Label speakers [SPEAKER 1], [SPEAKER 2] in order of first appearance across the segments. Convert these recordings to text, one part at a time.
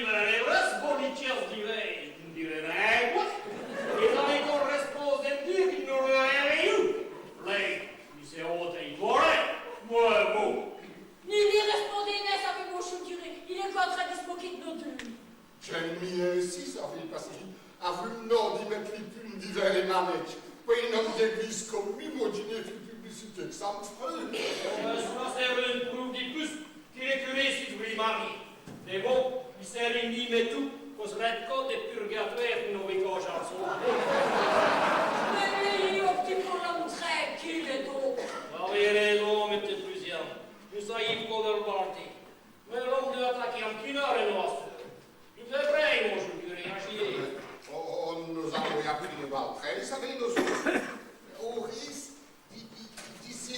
[SPEAKER 1] divere, răzbuniceți divere, e noi corresponde dir che non è io. Lei mi se oteitore, muovo.
[SPEAKER 2] Ni li respondene, savez-vous, je dirais, il est contre dispoquet de deux.
[SPEAKER 3] C'è mi si savi passi, a no di mettere più divere manec, poi non devisco m'imaginer più pubblicité que ça me ferait.
[SPEAKER 1] Cela sert une preuve de plus qu'il est curé si tu lui maries. Mais bon, il sert une dîme et tout, cause redco de purgatoire non vi cosa al suo.
[SPEAKER 2] Mais io ti prolongerai qu'il est donc.
[SPEAKER 1] Va bene, l'uomo è plusieurs. Nous saïf cover party. Mais l'homme de attaquer un kinare nostro. Il fait vrai, mon je curé, à chier.
[SPEAKER 3] Nous avons appris le baltrai, savez nous. Au risque, d'ici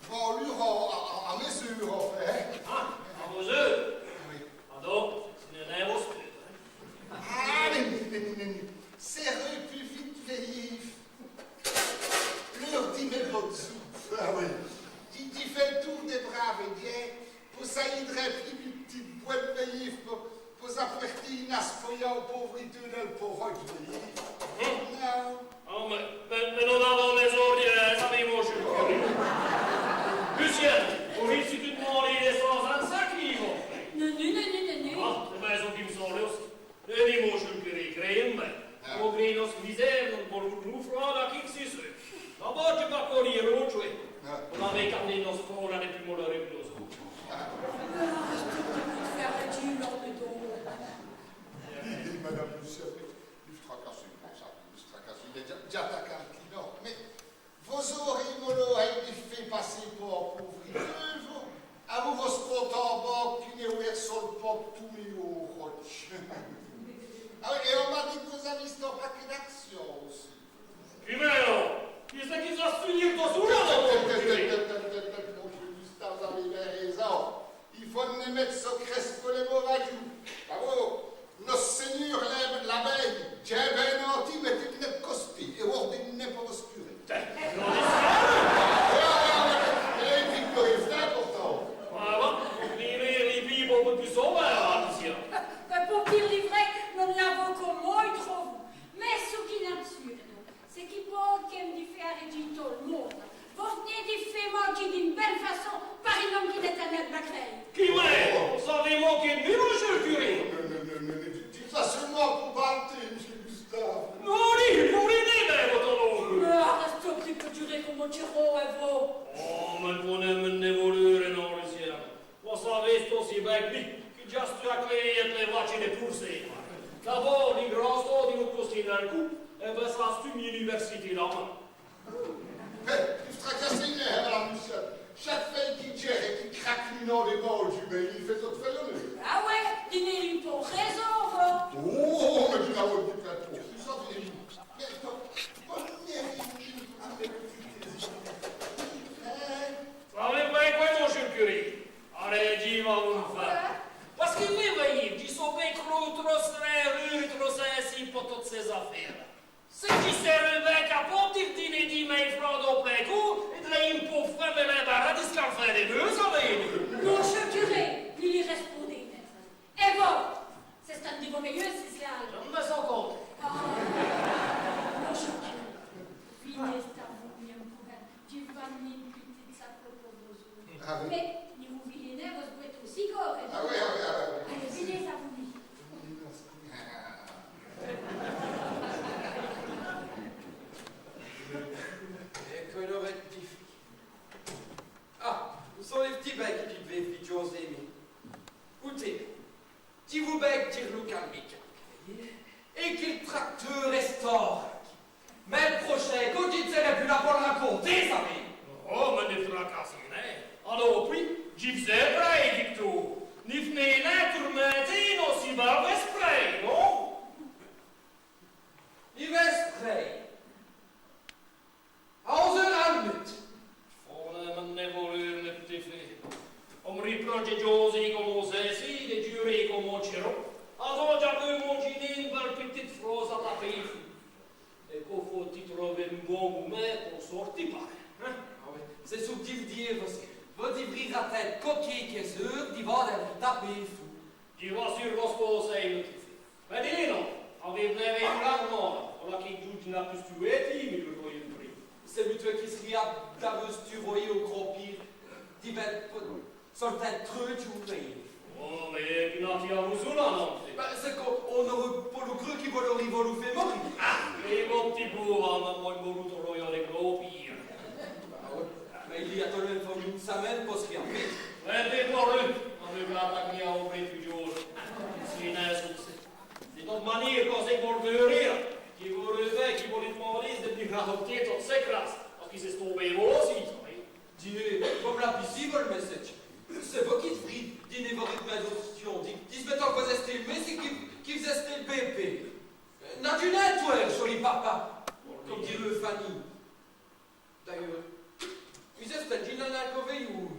[SPEAKER 3] voulu à mesure, en fait.
[SPEAKER 1] Ah, à mesure? Oui. Pardon, ce n'est pas au
[SPEAKER 3] Ah, mais c'est plus vite veillif. Leur numéro de soupe. Ah oui. Tu fais le tour des braves et bien, pour ça, il dresse une petite boîte veillif pour s'apprêter une aspoya aux pauvrités del pauvre veillif. Non.
[SPEAKER 1] Oh, mais non avons les ordres, savez-vous, je curé. Lucien, pour ici, tu te demandes les 125 livres.
[SPEAKER 2] Non.
[SPEAKER 1] Ah, c'est bien, ils me sont là aussi. Le niveau, je curé, créé, mais. Pour créer notre misère, pour nous faire la qui c'est sûr. D'abord, tu vas courir l'autre jouet. On avait gardé nos scores à depuis mon réponse.
[SPEAKER 3] Madame Lucien, il se tracasse comme ça, il se tracasse, il est déjà attaqué un client. Mais vos oreilles, mollo, il fait passer pour pauvre. À vous, vos spots en bas, qui n'est ouvert sur le pot, tous mes hauts roches. Ah oui, et on m'a dit que vous avez ce paquet d'action aussi.
[SPEAKER 1] Puis maintenant, qui c'est qui va se finir dans ce là-bas?
[SPEAKER 3] Gustave, vous avez raison. Il faut ne mettre ce creste pour les mauvais jours. Bravo. Nos seigneurs l'abeille, j'ai bien anti, mais tu n'es costi, et on dit n'est pas obscuré. Et Victor est vrai pourtant.
[SPEAKER 1] Voilà, les filles beaucoup plus sauvages, ici.
[SPEAKER 2] Pour dire les vrais, nous l'avons comme moi, trop. Mais ce qui est absurde, c'est qu'il faut qu'elle me faire et tout le monde. Vous venez de faire manquer d'une belle façon par un homme qui est un net bacré.
[SPEAKER 1] Qui ouais? Vous savez manquer de mieux, monsieur le curé.
[SPEAKER 3] Dites ça seulement pour vanter, monsieur Gustave.
[SPEAKER 1] Non, non, mais votre oncle.
[SPEAKER 2] Reste un petit peu duré comme un tiro et vous.
[SPEAKER 1] Oh, mais vous n'aimez volure, non, Lucien. Vous savez, c'est aussi bien que lui, qui già sta a créer les voitures de poursuite. D'abord, les grands sauts de notre costume d'un coup, et ben ça, c'est une université là-bas.
[SPEAKER 3] Il se tracasse une heure, madame Lucien. Chaque fille qui gère et qui craque le nom des molles, il fait autre phénomène.
[SPEAKER 2] Ah ouais, dîner une pour raison, vous.
[SPEAKER 3] Oh, mais tu n'as pas dit pas trop. Tu sens que mais bonne mérite avec
[SPEAKER 1] Savez pas quoi, mon cher curé? Allez, dis, va vous faire. Parce qu'il est voyez, dis son bec, trop serré, trop serré, pour toutes ces affaires. Ce qui sert le bec à porter dîner 10 000 francs au préco, et de la pour faire les barres, de ce qu'on fait des deux, savez-vous?
[SPEAKER 2] Mon cher curé, il y répondait. Et bon, c'est un de vos meilleurs, c'est cela.
[SPEAKER 1] Je me sens compte.
[SPEAKER 2] Mon cher curé, finissez à vous bien pour elle. Tu vas une petite sac pour vous.
[SPEAKER 3] Ah oui.
[SPEAKER 2] Mais, ni vous vilainez, vous pouvez être aussi corps.
[SPEAKER 3] Ah oui.
[SPEAKER 2] Allez, venez, ça vous dit.
[SPEAKER 4] Et que l'aurait-il fait? Ah, où sont les petits becs qui devaient faire José? Écoutez, si vous bec dire le calmique, et qu'il tracteur restaure, mais le prochain, quand il ne serait plus là pour le raconter, ça va?
[SPEAKER 1] Oh, mais ne fracassez pas. Alors, puis, j'y faisais vrai, Victor. Ni venez là, tourmenter, non, si bas, spray, non?
[SPEAKER 4] Il va spray. À 11h30.
[SPEAKER 1] On ne voleur ne peut faire. On me reproche Josie comme on sait, si, de durer comme on tire. Alors, j'ai imaginé une belle petite phrase à taper. Et qu'il faut trouver un bon moment pour sortir par. Hein?
[SPEAKER 4] Ah oui, c'est subtil dire, parce que vous ouvrir la tête coquille qui est sûr, d'y voir taper fou.
[SPEAKER 1] Tu vas sur
[SPEAKER 4] peut-être trop joué.
[SPEAKER 1] Oh, mais qui n'a pas vous là, non?
[SPEAKER 4] C'est qu'on n'aurait pas le cru qui va le rivolo fait mort.
[SPEAKER 1] Ah, et mon petit bourg, moi, il m'a voulu trouver avec gros pire.
[SPEAKER 4] Ah ouais. Mais il y a tout le temps une semaine pour se faire vite.
[SPEAKER 1] Ouais, mais pour lui, on veut l'attaquer à ouvrir toujours. C'est une insuccès. C'est une manière quand c'est pour le rire, qui vous revêt, qui vous lui demander de venir adopter toutes ces classes. Parce qu'il s'est tombé vous aussi, ça, oui.
[SPEAKER 4] Dîner, comme la visible message. C'est vous qui devriez dîner vos rythmes d'adoption. Dis maintenant que vous êtes mais c'est qui vous êtes bébé. N'a-tu net, toi, joli papa, comme dit le Fanny. D'ailleurs, vous êtes dit nana ou?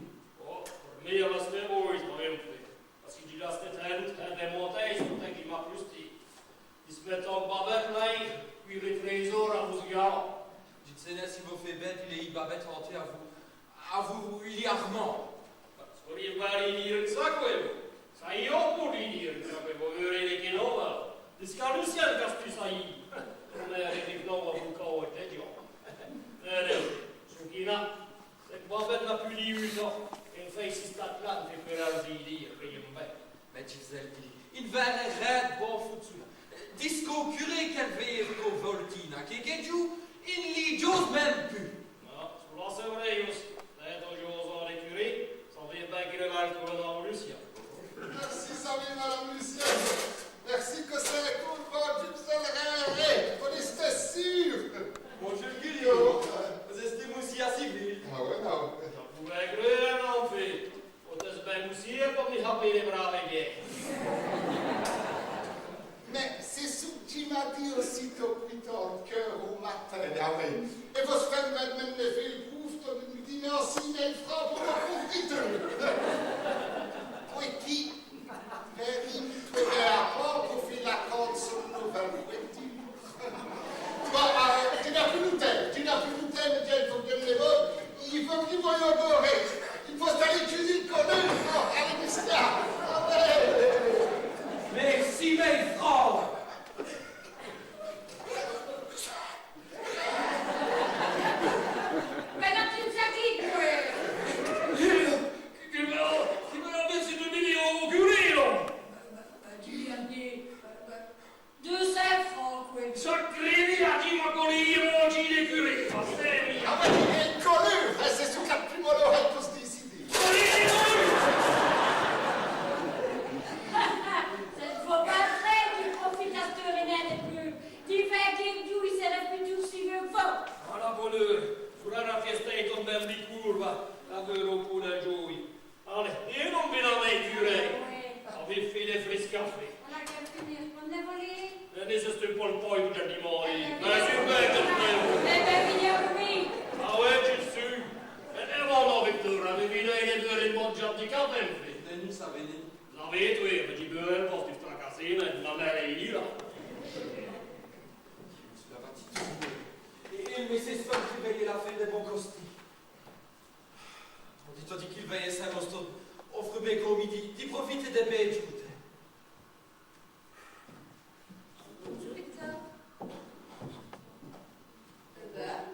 [SPEAKER 1] Oh, pour me, la semaine, oui, c'est rien fait. Parce qu'il dit là, c'était très démonté, c'est pour ça qu'il m'a plus dit. Il se met en babette là, puis les trésors à vous garder.
[SPEAKER 4] Dites-moi si vous faites bête, il est babette hanté à vous, il y a Armand.
[SPEAKER 1] Skulle bara dire ça, quoi. Ça y est, on peut dire, mais vous verrez les guénons. Det ska du sen kastas i. De är riktigt blåa på karet, det ja. Det så kina. Det var väl la plus liuta. En face i Statland för att det är jembe.
[SPEAKER 4] Men Giselle dit, il va rädd bon foutu. Disco curé qu'elle veille au Voltina, qui est du, il lit j'ose même plus.
[SPEAKER 1] Ja, så la sig över det just. Det är då jag sa det curé. Så vi bägge det väl på den Lucia.
[SPEAKER 3] Merci, salut, madame Lucienne. Merci que c'est le coup de votre Gibson Réré. On était sûr.
[SPEAKER 4] Bonjour Guillaume, vous êtes aussi à civil.
[SPEAKER 3] Ah ouais, non.
[SPEAKER 1] Vous bägge en fait. Och det är bägge museer på ni har blivit bra vägge.
[SPEAKER 3] Mais c'est ce que tu m'as dit aussitôt plus tard, cœur au matin. Ah oui. Et vos frères même les filles prouvent de nous dîner en 6 000 francs pour mon confiteur. Oui, qui Vérim, trouvé à port pour faire la corde sur une nouvelle voiture. Bon, tu n'as plus l'hôtel, mais Dieu, il faut bien les mots. Il faut qu'ils voient doré. Il faut aller cuisiner le connu. Oh, allez, Mystère. Ah ouais.
[SPEAKER 4] Merci mes frères.
[SPEAKER 2] Maintenant, tu nous as dit,
[SPEAKER 1] Che me l'ha messo 2 milioni di euro!
[SPEAKER 2] tu lui as dit 200 francs, quoi.
[SPEAKER 1] Sacré a dit ma colline oggi di curé!
[SPEAKER 3] Ah ouais, il est connu. C'est ce qu'il y a de plus mollo à tous décider.
[SPEAKER 2] C'est faut pas vrai qu'il profite à ce rien de plus. Qui fait qu'il joue, il s'est répété si veut fort.
[SPEAKER 1] Alla voleur, sulla una fiesta con ben di curva, la vero pure gioi. Allez, io non ve la mai curé! Avete file frescaffè.
[SPEAKER 2] On a qu'à finir. On est volé.
[SPEAKER 1] Non esiste un po' il poi per di mori. Ma c'est bête de me!
[SPEAKER 2] Eh ben, il y a oui.
[SPEAKER 1] Ah ouais, tu sais. E voilà, Victor, avevi lei le due in monggia di cappelli.
[SPEAKER 4] Denis savait dit.
[SPEAKER 1] L'avete, oui, ma di bel posto di fracassina e la mère è ira.
[SPEAKER 4] Et mais c'est ça qui veillait la fin des bons costis. On dit qu'il veillait ça, monstre. Offre mes qu'au midi, d'y profiter des bêtes, je goûtais.
[SPEAKER 5] Bonjour Victor. Eh ben,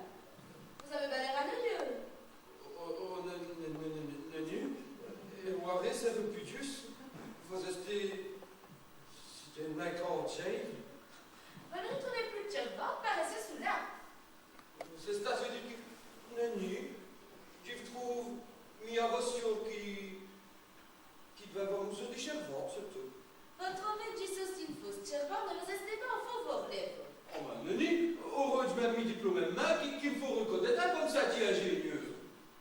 [SPEAKER 5] vous avez pas l'air ennuyeux.
[SPEAKER 4] Oh, nu. Et moi, c'est le plus juste. Vous restez. C'était une mec en jail.
[SPEAKER 5] Vous ne retournez plus de Tcherba, paraissez sous là.
[SPEAKER 4] C'est ça, je dis que. Nu. Je trouve. Mi avosio qui devait avoir nous des chèvres, c'est tout.
[SPEAKER 5] Votre homme dit ceci une fausse Tcherba, ne restez pas en faux vos lèvres.
[SPEAKER 4] Oh, ben, Neni, heureux de même mi diplôme main qu'il faut reconnaître un comme ça, tu es ingénieux.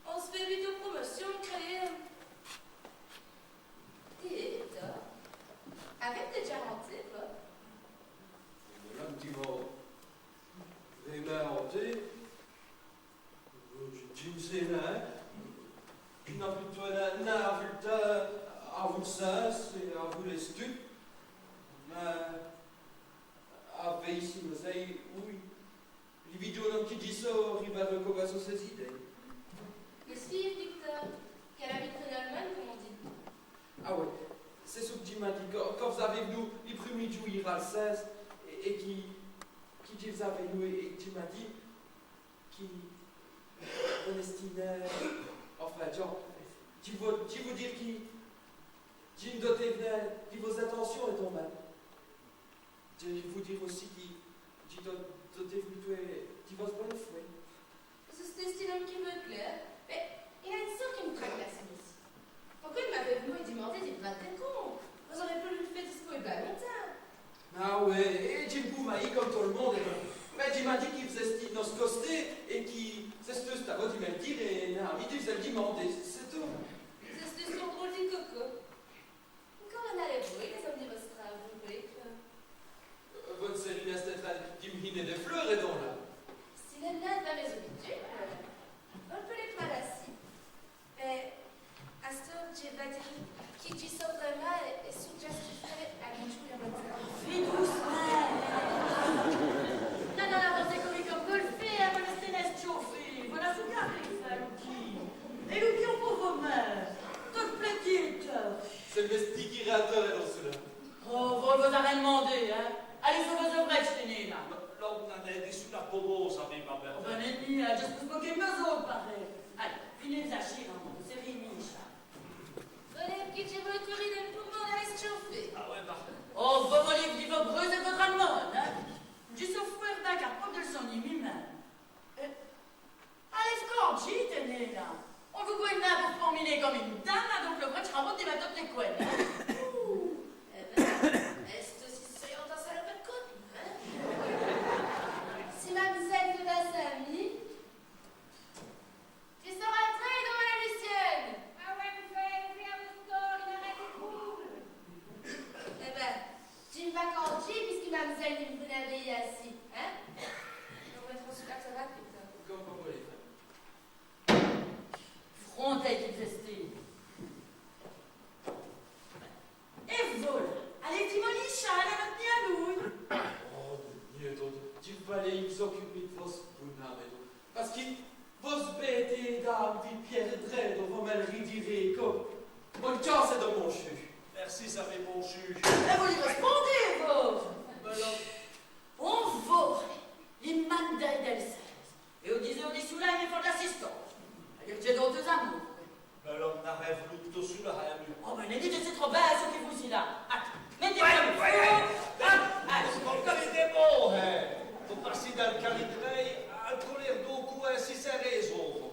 [SPEAKER 5] On se fait vite de promotion, créer. Et Victor, avec des diamantés, quoi.
[SPEAKER 4] Et là, tu vas. Les mains hantées. Je ne sais rien. Je n'ai plus de toi n'a vu le temps à vous le sens et à vous les stupes. Mais. Avec ici, mais ça y est, oui. Les vidéos qui disent ça, il va recommencer ses idées.
[SPEAKER 5] Le suivre, Victor, qu'elle habite en Allemagne, comme on dit.
[SPEAKER 4] Ah ouais, c'est ce que tu m'as dit. Quand vous avez venu, les premiers jours, il ira le 16, et qui dit vous avez nous, et tu m'as dit, qui on estimait, enfin, genre, vous dire qui me doté qui vos attentions est tombée. Je vous dire aussi qui doté vous qui votre bonne foi.
[SPEAKER 5] C'est un homme qui me plaît. Mais il a une sorte qui me tracasse ici. Pourquoi il m'avait venu et demandé d'y battre con? Vous aurez pu lui faire dispo et bien longtemps.
[SPEAKER 4] Ah ouais, et Jim Poumaï comme tout le monde. Mais Jim m'a dit qu'il faisait ce dans ce costé et qui c'est ce que t'as dit me dire et il faisait le demander, c'est tout.
[SPEAKER 5] C'est son drôle de coco. Quand on allait jouer, les hommes de votre vous voulez que...
[SPEAKER 4] Votre série n'est pas d'imaginer des fleurs et donc là.
[SPEAKER 5] Si les nains dans mes habitudes, on peut les prendre assis. Mais, à ce temps, j'ai pas dit qui dit ça vraiment et suggestifie à mon jouer à votre
[SPEAKER 2] Fais doucement. Non, c'est comme peut le faire, voilà, c'est laisse chauffer. Voilà, c'est bien fait, Lucky. Et Lucky, on peut vos mains. Toute petite.
[SPEAKER 4] C'est le mestique qui rateur dans cela.
[SPEAKER 2] Oh, vous avez demandé, hein. Allez, sur vos oreilles, je t'ai là.
[SPEAKER 1] Là, on a des sous la bobo, ça fait ma belle.
[SPEAKER 2] Oh, ben, Nenni, juste pour que nos autres, pareil. Allez, venez les acheter, maman. C'est Rémi, ça.
[SPEAKER 5] Allez, qui tu veux tourner pour moi, on laisse chauffer.
[SPEAKER 1] Ah ouais, parfait.
[SPEAKER 2] Oh, vous voulez que vous brûlez votre amende, hein. Du software d'un capable de son lui-même. Allez, Scorgi, tenez là. On vous voit là pour formuler comme une dame, là, donc le vrai, je rabote des bateaux de couettes.
[SPEAKER 5] Eh ben, est-ce aussi soyons dans sa lopette côte, hein? Si mademoiselle de la Samy, tu seras très dans la Lucienne.
[SPEAKER 2] Ah ouais, vous faites le store, il arrête les cours.
[SPEAKER 5] Eh ben, tu me vas cancher puisque mademoiselle est venue veiller assis, hein? On va mettre celui-là, ça va, putain.
[SPEAKER 4] Comme vous voulez.
[SPEAKER 2] Frontet qui festait. Et voilà. Allez, Timoli, Charles, elle va tenir à louille.
[SPEAKER 4] Oh, mieux tu fallait vous occuper de vos bonhommes et tout. Parce que vos bêtes et dames, des pierres draies, dont vous m'allez ridirer comme. Mon cœur, c'est dans mon jus.
[SPEAKER 1] Merci, ça fait bon jus.
[SPEAKER 2] Et vous lui répondez, vous.
[SPEAKER 1] Ben là,
[SPEAKER 2] On vaut les mandats d'El-16. Et on disait, on est sous là, il faut de l'assistance. C'est-à-dire que j'ai d'autres amours.
[SPEAKER 1] ben là, on a rêvé tout sous la haine.
[SPEAKER 2] Oh, ben, les dites, c'est trop bas, ce que vous y là. Attends, mettez-moi
[SPEAKER 1] Ouais,
[SPEAKER 2] le
[SPEAKER 1] ouais,
[SPEAKER 2] feu.
[SPEAKER 1] On connaît des mots, hein. Faut passer dans le calibré, à colère d'eau, ainsi c'est raison.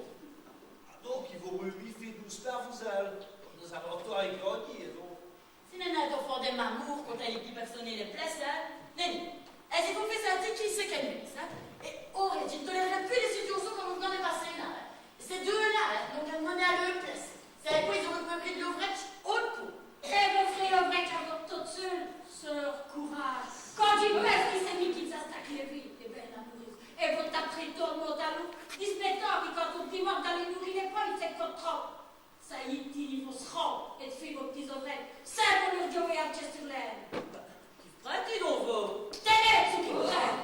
[SPEAKER 1] Donc, il vaut mieux lui faire doucement, vous allez. Nous avons tout à y gagner, donc.
[SPEAKER 2] Si Nana au fond de m'amour quand elle est plus personnelle et place, hein. Nenni, elle s'est fait sentir qui c'est qu'elle est, ça. Et oh, je ne tolérerai plus les situations comme vous venez de passer là. Hein. Ces deux-là, hein, donc elles m'ont à leur place. C'est à quoi ils ont repris de l'ouvrage haute peau. Et mon frère l'ouvrage encore toute seule. Sœur, courage. Quand j'y passe, qui s'est mis qui s'attaque les filles, les belles amoureuses. Et vous taperez tout le monde à l'eau. Dispétant, qui quand on dit mort dans les nourrir les poils, c'est contre trop. Ça y est, il faut se rendre et de faire vos petits oreilles. Ça, vous nous jouez à sur l'air. Qui ferait-il donc, vous? Tenez, ce qui vous rêve.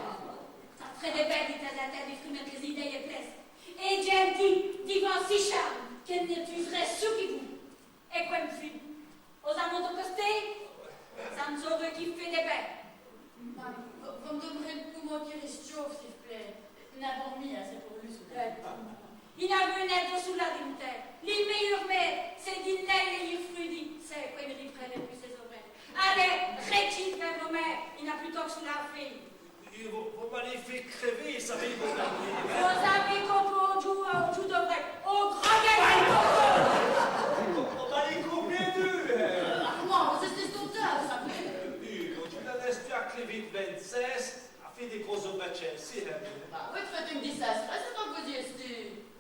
[SPEAKER 2] Ça ferait des bêtes, dit à la tête, des fruits, mettre les idées et plaisent. Et Dieu dit, divin si charme, qu'elle n'épuiserait ce qui vous. Et quoi, me fit? Aux amours de costé? Ça me sauve qui fait des bêtes. Vous me donnerez le poumon qui reste chauffe, s'il vous plaît. N'avons mis, c'est pour lui, sous la il n'a vu naître sous la dignité. Les meilleurs mais c'est dit naître et les fruits c'est quoi il me dit frère et puis ses oreilles. Allez, récite vers vos mères, il n'a plus tôt que sous la fille.
[SPEAKER 1] Vous m'avez fait crever, ça fait bon.
[SPEAKER 2] Vous avez compris au jour de vrai, au grand gagnant.
[SPEAKER 1] On va les couper deux.
[SPEAKER 2] Comment, c'est des auteurs, ça fait.
[SPEAKER 1] Quand tu la laisses tu à crever de 26, a fait des gros obachels, c'est la vie.
[SPEAKER 2] Bah oui, faites une dissastre, c'est pas que vous dites.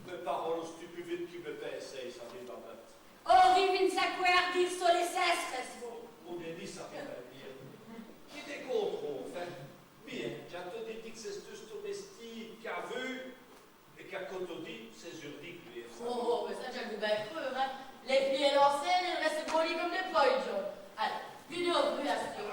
[SPEAKER 1] Mes paroles stupides qui me paient, ça fait ma bête.
[SPEAKER 2] Oh, rivine sa couère, dire sur les cesses, vous.
[SPEAKER 1] On a dit ça fait la vie. Qui des contrôles, enfin. Bien, j'ai entendu dire que c'est ce domestique qui a vu et qui a dit, c'est juridique.
[SPEAKER 2] Oh, mais ça, j'ai le bien creux, hein. Les pieds lancés, ils restent polis comme des poils, John. Allez, une autre rue à ce tour,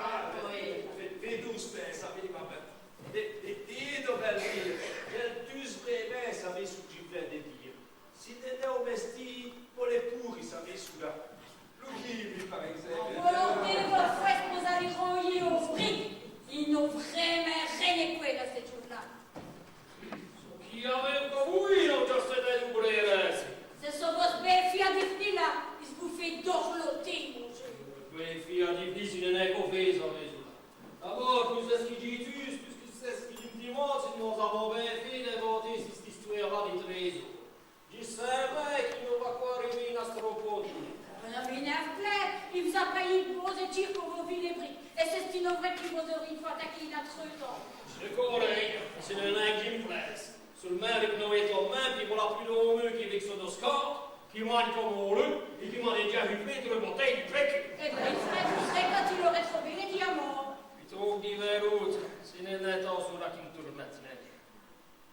[SPEAKER 2] oui.
[SPEAKER 1] Fais 12 paix, ça fait ma bête. Des tirs de belle ville. J'ai tous vraiment, ça fait ce que je viens de dire. Si t'étais domestique, pour les pourris, ça fait sous là. Le kiwi, par exemple.
[SPEAKER 2] Volonté, votre fouette, vous
[SPEAKER 1] D'abord, tu sais ce qu'il dit, puisque c'est ce qu'il me demande, si nous avons bien fait d'inventer cette histoire-là des trésors. Je savais qu'il ne va pas arriver une astropode.
[SPEAKER 2] On a mis un plein, il vous a payé de gros tirs pour vos villes et briques. Et c'est ce vrai qui vous aurait une fois attaqué il a trop de temps.
[SPEAKER 1] C'est correct, c'est le nain qui me plaise. Seulement avec nos étonnements, puis voilà plus de mieux qu'avec son Oscar, qui m'a comme on le, et qui m'a déjà vu plein de bouteilles du trek.
[SPEAKER 2] Eh bien, il serait frustré quand il aurait trouvé les diamants.
[SPEAKER 1] Plutôt que d'hiver autre, c'est une intention là qui me tourne maintenant.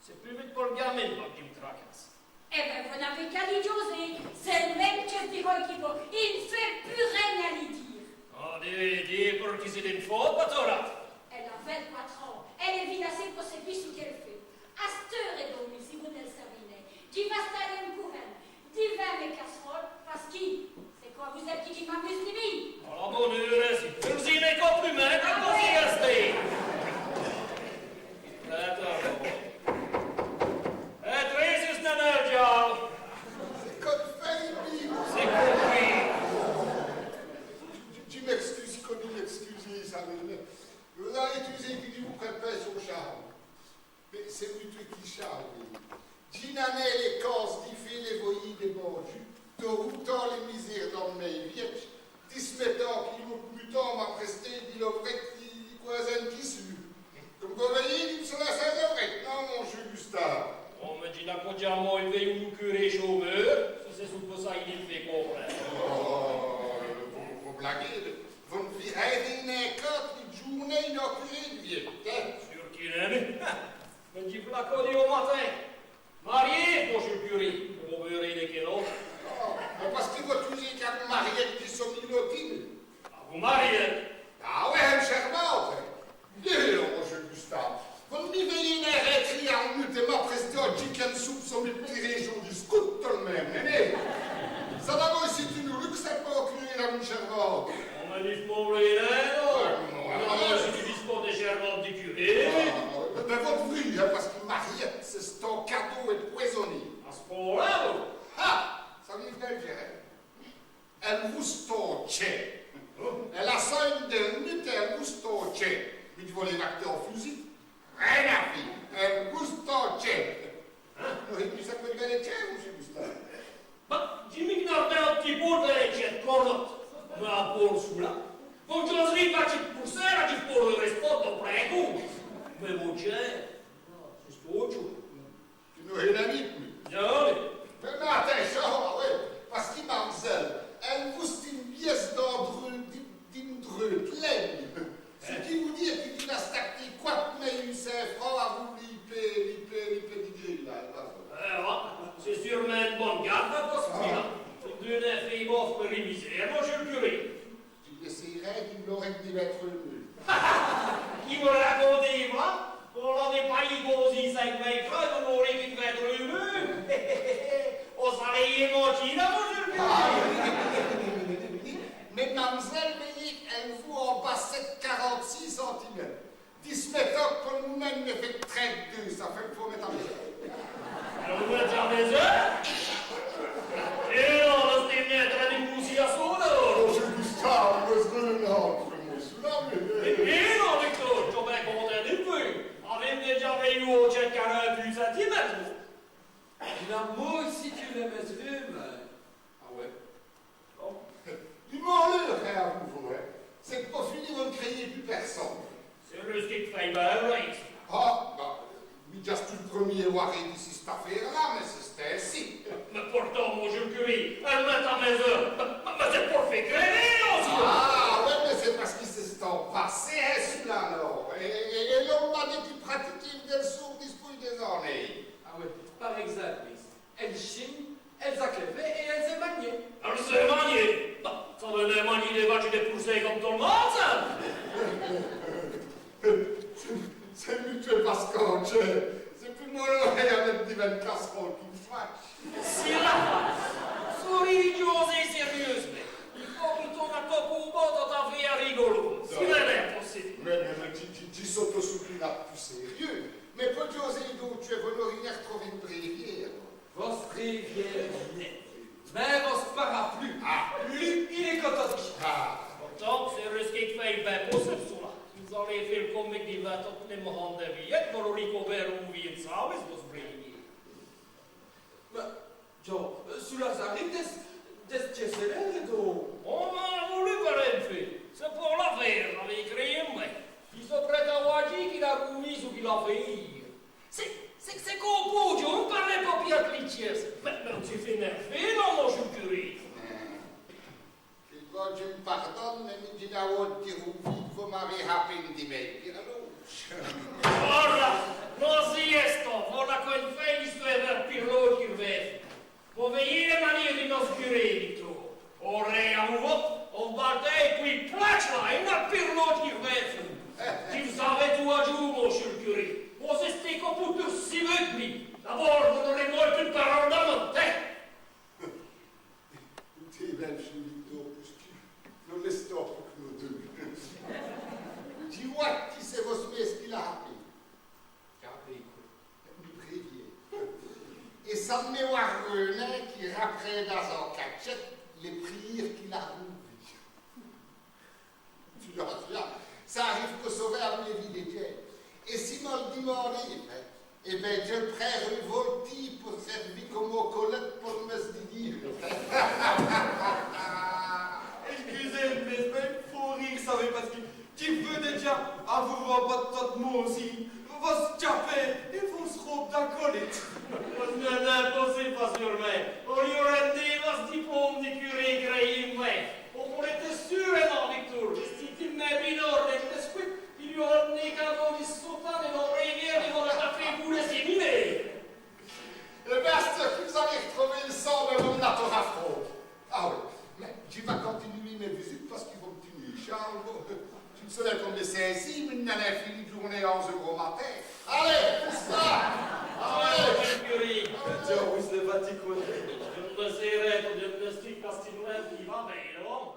[SPEAKER 1] C'est plus vite pour le gamin qui me tracasse.
[SPEAKER 2] Eh bien, vous n'avez qu'à lui José. C'est le même chef du qui va. Il ne fait plus rien à lui dire.
[SPEAKER 1] Ah, dis pour qui c'est une faute, Batora.
[SPEAKER 2] Elle a 24 ans. Elle est vinassée pour ses fils ou qu'elle fait. À cette heure et demie, si vous ne le savez, qui va installer une couronne, divin mes casseroles, parce qu'il, c'est quoi vous êtes qui m'amuse les
[SPEAKER 1] À la bonne heure, si vous n'avez compliments, que vous y restez. Attends. Traces n'est pas le job.
[SPEAKER 3] C'est comme Felipe.
[SPEAKER 1] C'est compris.
[SPEAKER 3] Tu m'excuses, Connie, m'excuser, ça vous avez utilisé qui dit vous préparez son charme. Mais c'est plutôt qui charme. Ginane les causes d'y fait les voyis des bordus, de routant les misères dans mes vierges, dismettant qu'il nous pluton m'a presté, dit le vrai qui croisent qui su. Comme vous voyez, il sera ça de vrai, non, mon jeu Gustave.
[SPEAKER 1] On me dit qu'accordialement, il veut nous curer chômeur. Si c'est sous ça, il me fait comprendre.
[SPEAKER 3] Oh, vous blaguez, vous ne verrez des côtes, une journée inoculée de vieux.
[SPEAKER 1] Sûr qu'il aime. Me dit l'accordéon au matin. Marié, mon jeu curé. On veut rien quel autre.
[SPEAKER 3] Oh, parce qu'il va toujours qu'à Mariette qui sont inutiles.
[SPEAKER 1] Ah, vous mariez.
[SPEAKER 3] Ah ouais, charmante. Mon jeu Gustave. Vous m'y veillez une arrêterie en minute et m'a presté un chicken soup sur mes petits régions du scout tout le même, néné. Ça d'abord, c'est une luxe à pas occuper la mouche charmante.
[SPEAKER 1] On m'a dit pour les non. Non, si tu disposes des charmantes du curé.
[SPEAKER 3] Mais votre vie, parce que Mariette, c'est ton cadeau est poisonné.
[SPEAKER 1] À ce point-là,
[SPEAKER 3] Ah, ça vient bien dire. Elle vous torche. Elle a 5 minutes, elle vous torche. Mais tu vois les acteurs en fusil. Rien à faire. Elle vous torche. Oui, puis ça peut bien être monsieur Gustave.
[SPEAKER 1] bah, Jimmy n'a fait un petit peu de jet correct. Mais à Paul Soula. Faut que je ne pas pour ça, là, qu'il faut le respect de prego. Mais mon Dieu, c'est autre chose.
[SPEAKER 3] Tu n'as rien à dire, plus.
[SPEAKER 1] Non,
[SPEAKER 3] Mais attention, oui, parce qu'il mademoiselle, elle vous une pièce d'endreux, pleine. Ce qui vous dit que tu n'as stacté quoi, mais une francs à vous liper, là.
[SPEAKER 1] c'est sûrement une bonne garde, parce que là, une deuxième fille m'offre pour les misères, moi je le curé.
[SPEAKER 3] Tu essaierais qu'il l'aurait dit mettre le mur.
[SPEAKER 1] Qui me racontait, moi, on n'en est pas y gosé 5 mètres, on aurait qui devait être le mur. On s'en est menti, là, moi je le curé.
[SPEAKER 3] Mais mademoiselle, elle vous en bas 7,46 cm. 10 mètres pour le moment, il me fait 32, ça fait qu'il faut mettre en jeu.
[SPEAKER 1] Alors vous êtes à des heures? Et non, là, c'était bien très démoussé à son là.
[SPEAKER 3] Je dis ça, je me
[SPEAKER 1] Et non, Victor, je suis bien content du peu. Avec déjà veillé au jet 48 cm.
[SPEAKER 4] Il a moi aussi tu le mettrais, mais... Ah ouais.
[SPEAKER 1] Bon.
[SPEAKER 3] Il m'en l'heure, à vous, hein. C'est que pour finir, vous ne craignez plus personne.
[SPEAKER 1] C'est le ski de Freiburg, right?
[SPEAKER 3] Ah, bah, mais juste le premier waré d'ici cette affaire-là, mais c'était ainsi.
[SPEAKER 1] Mais pourtant, mon jeu curé, elle met à mes heures. Mais c'est pour faire crever, aussi.
[SPEAKER 3] Ah, ouais, mais c'est parce qu'il s'est passé, hein, celui-là, alors. Et l'homme m'a dit qu'il pratiquait le sourd dispoute des années.
[SPEAKER 4] Ah ouais, par exemple, elle chine, elle s'acclevait et elle s'est maniée.
[SPEAKER 1] Elle s'est maniée. Bah, ça venait manier des vaches et des poussées comme tout le monde, ça.
[SPEAKER 3] C'est mutuel parce qu'on c'est plus mon oreille avec des belles casseroles qui me fâchent.
[SPEAKER 1] C'est la face. Souris, José, sérieusement. Il faut que ton top au bord dans ta vie à rigolo. C'est vraiment possible.
[SPEAKER 3] Mais tu sautes au soupir là plus sérieux. Mais pour José, d'où tu es venu retrouver une brévière.
[SPEAKER 4] Vos rivières net. Mais vos parapluies.
[SPEAKER 3] Ah.
[SPEAKER 4] Lui, il est content.
[SPEAKER 3] Ah.
[SPEAKER 1] Pourtant, c'est risqué de faire bien possible, ça. Ils ont aveva fatto come diventato nel mondo via, non lo ricovero un via in salve, sto sbrighi.
[SPEAKER 4] Ma, Gio, sulla salita des ceselere do.
[SPEAKER 1] Oh, ma non le parenti, se può la vera, avevi creato in me. Ti sto preta oggi che la commiso che la fai. Se con Poggio non parla un po' più a cliccese, ma non si fa nervare, non lo so più rito.
[SPEAKER 3] Che oggi mi pardonne, mi dice oggi vous m'avez rappelé di me.
[SPEAKER 1] Ora, non si è sto, ora quel festo è per pirloci il vero. Può venire maniera di non scurito. Ora è un voto, o battei qui placcia e non pirloci il vero. Ti savais tu a giù, monsieur le curé. O se stai con tutto si vedi, a bordo non è molto il parole da monte.
[SPEAKER 3] Tutti i belli Filippo, non le sto con due. Ti vois qui c'est vos smesses qui l'a rappelé. Mi préviens. Et ça me mémoire René qui rappelait dans son cachette les prières qu'il a oublies. Tu vois, ça arrive qu'au sauveur les vies des dieux. Et si mal demandé, eh bien, je prends volti pour servir comme au collègue pour me dire.
[SPEAKER 4] Excusez-moi, mais il faut rire, ça veut parce que tu veux déjà avoir votre mot aussi. Vous capez et vous serez d'acolite.
[SPEAKER 1] Non è possibile per me. O io rendevo sti diploma di curé crei in me. O volete sure no, Victor, vestiti in me minore, e squid, il mio negato di sottane, non preghiere, non la tapé pure simile.
[SPEAKER 3] Le beste que vous allez retrouver le sang de mon natura fraude. Ah oui, mais je vais continuer mes visites parce qu'ils vont continuer. Charles, tu ne serais comme les saisies, mais il n'en a fini de journée 11 euros matin. Allez, c'est ça!
[SPEAKER 1] Allez, curé.
[SPEAKER 4] Gio, vous le Vatican.
[SPEAKER 1] Je ne sais pas, je ne sais pas, va bene, no?